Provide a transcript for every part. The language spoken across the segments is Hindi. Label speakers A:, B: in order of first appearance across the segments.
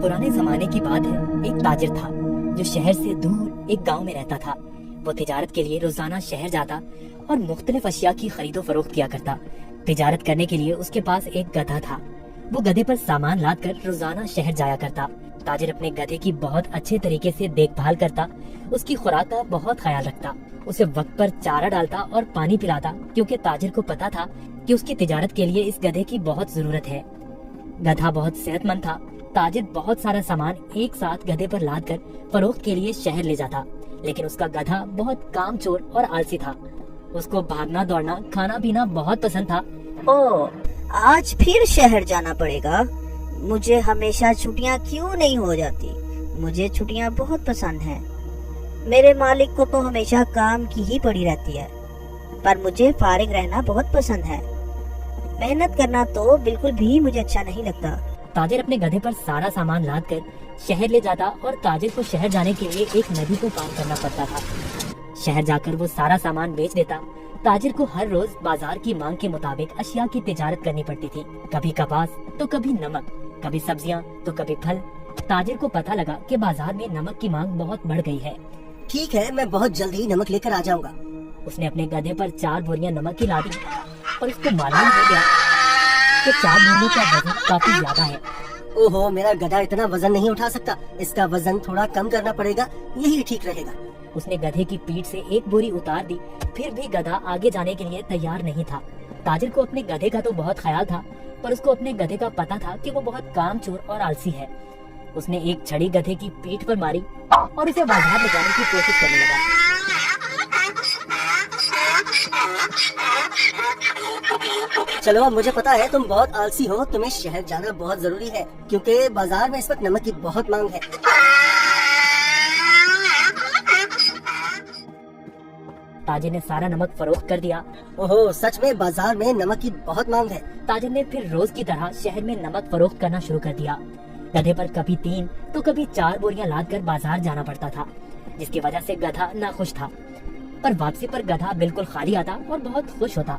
A: पुराने जमाने की बात है। एक ताजिर था जो शहर से दूर एक गांव में रहता था। वो तिजारत के लिए रोजाना शहर जाता और मुख्तलिफ अशिया की खरीदो फरोख्त किया करता। तिजारत करने के लिए उसके पास एक गधा था। वो गधे पर सामान लाद कर रोजाना शहर जाया करता। ताजिर अपने गधे की बहुत अच्छे तरीके से देखभाल करता, उसकी खुराक का बहुत ख्याल रखता, उसे वक्त पर चारा डालता और पानी पिलाता, क्योंकि ताजिर को पता था कि उसकी तिजारत के लिए इस गधे की बहुत जरूरत है। गधा बहुत सेहतमंद था। ताजिर बहुत सारा सामान एक साथ गधे पर लाद कर फरोख्त के लिए शहर ले जाता, लेकिन उसका गधा बहुत कामचोर और आलसी था। उसको भागना दौड़ना खाना पीना बहुत पसंद था।
B: ओ, आज फिर शहर जाना पड़ेगा। मुझे हमेशा छुट्टियां क्यों नहीं हो जाती? मुझे छुट्टियां बहुत पसंद हैं। मेरे मालिक को तो हमेशा काम की ही पड़ी रहती है, पर मुझे फारिग रहना बहुत पसंद है। मेहनत करना तो बिल्कुल भी मुझे अच्छा नहीं लगता।
A: ताजिर अपने गधे पर सारा सामान लाद कर शहर ले जाता और ताजिर को शहर जाने के लिए एक नदी को पार करना पड़ता था। शहर जाकर वो सारा सामान बेच देता। ताजिर को हर रोज बाजार की मांग के मुताबिक अशिया की तिजारत करनी पड़ती थी। कभी कपास तो कभी नमक, कभी सब्जियां तो कभी फल। ताजिर को पता लगा कि बाजार में नमक की मांग बहुत बढ़ गई है।
C: ठीक है, मैं बहुत जल्द ही नमक लेकर आ जाऊंगा।
A: उसने अपने गधे पर 4 बोरियां नमक की लादी और उसको मालूम हो गया कि 4 बोरियों का वजन काफी ज्यादा है।
C: ओहो, मेरा गधा इतना वजन नहीं उठा सकता। इसका वजन थोड़ा कम करना पड़ेगा, यही ठीक रहेगा।
A: उसने गधे की पीठ से एक बोरी उतार दी, फिर भी गधा आगे जाने के लिए तैयार नहीं था। ताजिर को अपने गधे का तो बहुत ख्याल था, पर उसको अपने गधे का पता था कि वो बहुत कामचोर और आलसी है। उसने एक छड़ी गधे की पीठ पर मारी और उसे बाजार ले जाने की कोशिश करने लगा।
C: चलो, अब मुझे पता है तुम बहुत आलसी हो। तुम्हें शहर जाना बहुत जरूरी है, क्योंकि बाजार में इस वक्त नमक की बहुत मांग है।
A: ताजिर ने सारा नमक फरोख्त कर दिया।
C: ओहो, सच में बाजार में नमक की बहुत मांग है।
A: ताजिर ने फिर रोज की तरह शहर में नमक फरोख्त करना शुरू कर दिया। गधे पर कभी 3 तो कभी 4 बोरियां लाद कर बाजार जाना पड़ता था, जिसकी वजह से गधा नाखुश था। पर वापसी पर गधा बिल्कुल खाली आता और बहुत खुश होता।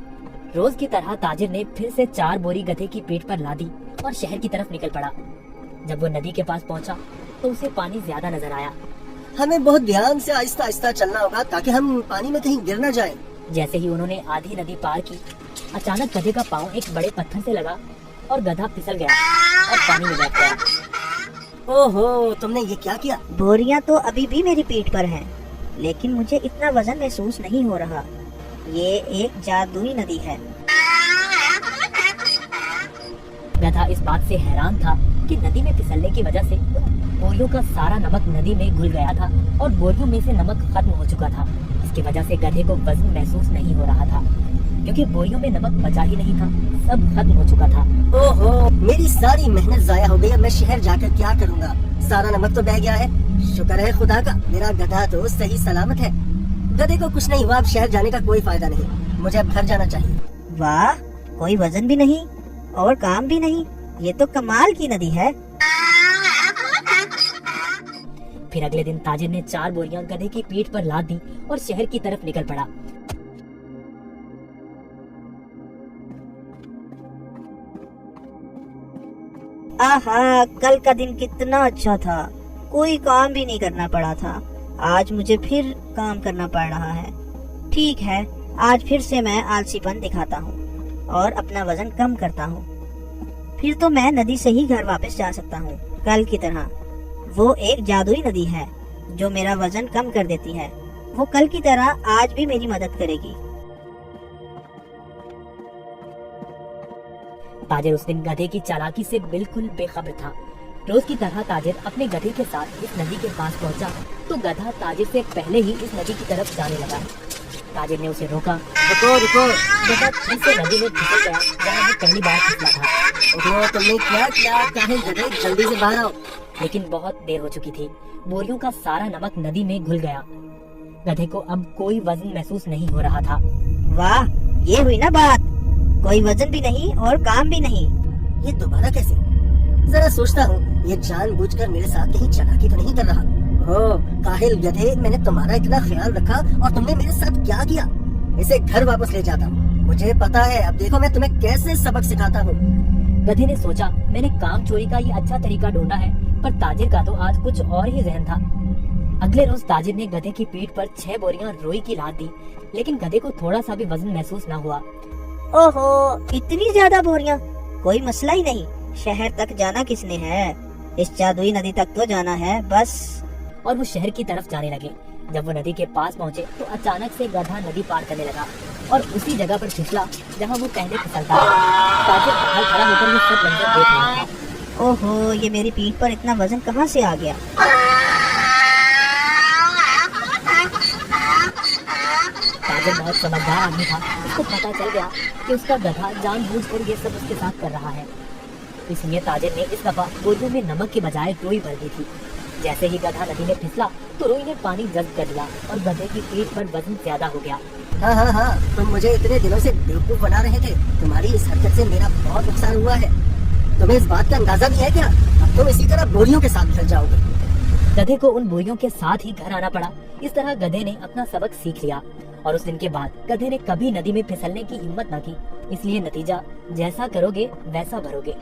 A: रोज की तरह ताजिर ने फिर से 4 बोरी गधे की पीठ पर लादी और शहर की तरफ निकल पड़ा। जब वो नदी के पास पहुंचा तो उसे पानी ज्यादा नजर आया।
C: हमें बहुत ध्यान से आहिस्ता आहिस्ता चलना होगा ताकि हम पानी में कहीं गिर न जाएं।
A: जैसे ही उन्होंने आधी नदी पार की, अचानक गधे का पाँव एक बड़े पत्थर से लगा और गधा फिसल गया और पानी में बैठ गया।
C: ओहो, तुमने ये क्या किया?
B: बोरियां तो अभी भी मेरी पीठ पर हैं, लेकिन मुझे इतना वजन महसूस नहीं हो रहा। ये एक जादुई नदी है।
A: गधा इस बात से हैरान था कि नदी में फिसलने की वजह से बोरियों का सारा नमक नदी में घुल गया था और बोरियों में से नमक खत्म हो चुका था। इसकी वजह से गधे को वजन महसूस नहीं हो रहा था, क्योंकि बोरियों में नमक बचा ही नहीं था, सब खत्म हो चुका था।
C: ओहो, मेरी सारी मेहनत जाया हो गई। अब मैं शहर जाकर क्या करूँगा? सारा नमक तो बह गया है। शुक्र है खुदा का, मेरा गधा तो सही सलामत है। गधे को कुछ नहीं हुआ। अब शहर जाने का कोई फायदा नहीं। मुझे अब घर जाना चाहिए।
B: वाह, कोई वजन भी नहीं और काम भी नहीं। ये तो कमाल की नदी है।
A: फिर अगले दिन ताजिर ने 4 बोरियां गधे की पीठ पर लाद दी और शहर की तरफ निकल पड़ा।
B: आहा, कल का दिन कितना अच्छा था। कोई काम भी नहीं करना पड़ा था। आज मुझे फिर काम करना पड़ रहा है। ठीक है, आज फिर से मैं आलसीपन दिखाता हूँ और अपना वजन कम करता हूँ। फिर तो मैं नदी से ही घर वापस जा सकता हूँ, कल की तरह। वो एक जादुई नदी है जो मेरा वजन कम कर देती है। वो कल की तरह आज भी मेरी मदद करेगी।
A: ताजिर उस दिन गधे की चालाकी से बिल्कुल बेखबर था। रोज की तरह ताजिर अपने गधे के साथ इस नदी के पास पहुंचा तो गधा ताजिर से पहले ही इस नदी की तरफ जाने लगा। ताजिर ने उसे रोका।
C: रुको रुको।
A: गधा फिर से नदी में फिसल गया जहाँ वो पहली बार फिसला था।
C: ओहो, तुमने क्या किया? काहे गधे, जल्दी से बाहर आओ।
A: लेकिन बहुत देर हो चुकी थी। बोरियों का सारा नमक नदी में घुल गया। गधे को अब कोई वजन महसूस नहीं हो रहा था।
B: वाह, ये हुई ना बात। कोई वजन भी नहीं और काम भी नहीं।
C: ये दोबारा कैसे? जरा सोचता हूँ, ये जानबूझकर मेरे साथ कहीं चालाकी तो नहीं कर रहा। ओह काहिल गधे, मैंने तुम्हारा इतना ख्याल रखा और तुमने मेरे साथ क्या किया? इसे घर वापस ले जाता हूँ। मुझे पता है, अब देखो मैं तुम्हें कैसे सबक सिखाता हूँ।
A: गधे ने सोचा, मैंने काम चोरी का ये अच्छा तरीका ढूंढा है पर ताजिर का तो आज कुछ और ही जहन था। अगले रोज ताजिर ने गधे की पीठ पर 6 बोरियां रुई की लाद दी, लेकिन गधे को थोड़ा सा भी वजन महसूस न हुआ।
B: ओहो, इतनी ज्यादा बोरियां? कोई मसला ही नहीं। शहर तक जाना किसने है? इस जादुई नदी तक तो जाना है बस।
A: और वो शहर की तरफ जाने लगे। जब वो नदी के पास पहुँचे तो अचानक से गधा नदी पार करने लगा और उसी जगह पर फिसला जहाँ वो पहले फिसलता था। ताजिर बाहर खड़ा होकर ये सब मंजर देख रहा था।
B: ओहो, ये मेरी पीठ पर इतना वजन कहाँ से आ गया?
A: ताजिर बहुत समझदार आदमी था। उसको पता चल गया कि उसका गधा जानबूझकर ये सब उसके साथ कर रहा है। इसलिए ताजिर ने इस दफा बोरियों में नमक के बजाय रुई भर दी थी। जैसे ही गधा नदी में फिसला तो रुई ने पानी जब्त कर लिया और गधे की पीठ पर वजन ज्यादा हो गया।
C: हाँ, तुम मुझे इतने दिनों से बेवकूफ बना रहे थे। तुम्हारी इस हरकत से मेरा बहुत नुकसान हुआ है। तुम्हें इस बात का अंदाजा भी है क्या? अब तुम इसी तरह बोरियों के साथ फिसल जाओगे।
A: गधे को उन बोरियों के साथ ही घर आना पड़ा। इस तरह गधे ने अपना सबक सीख लिया और उस दिन के बाद गधे ने कभी नदी में फिसलने की हिम्मत न की। इसलिए नतीजा जैसा करोगे वैसा भरोगे।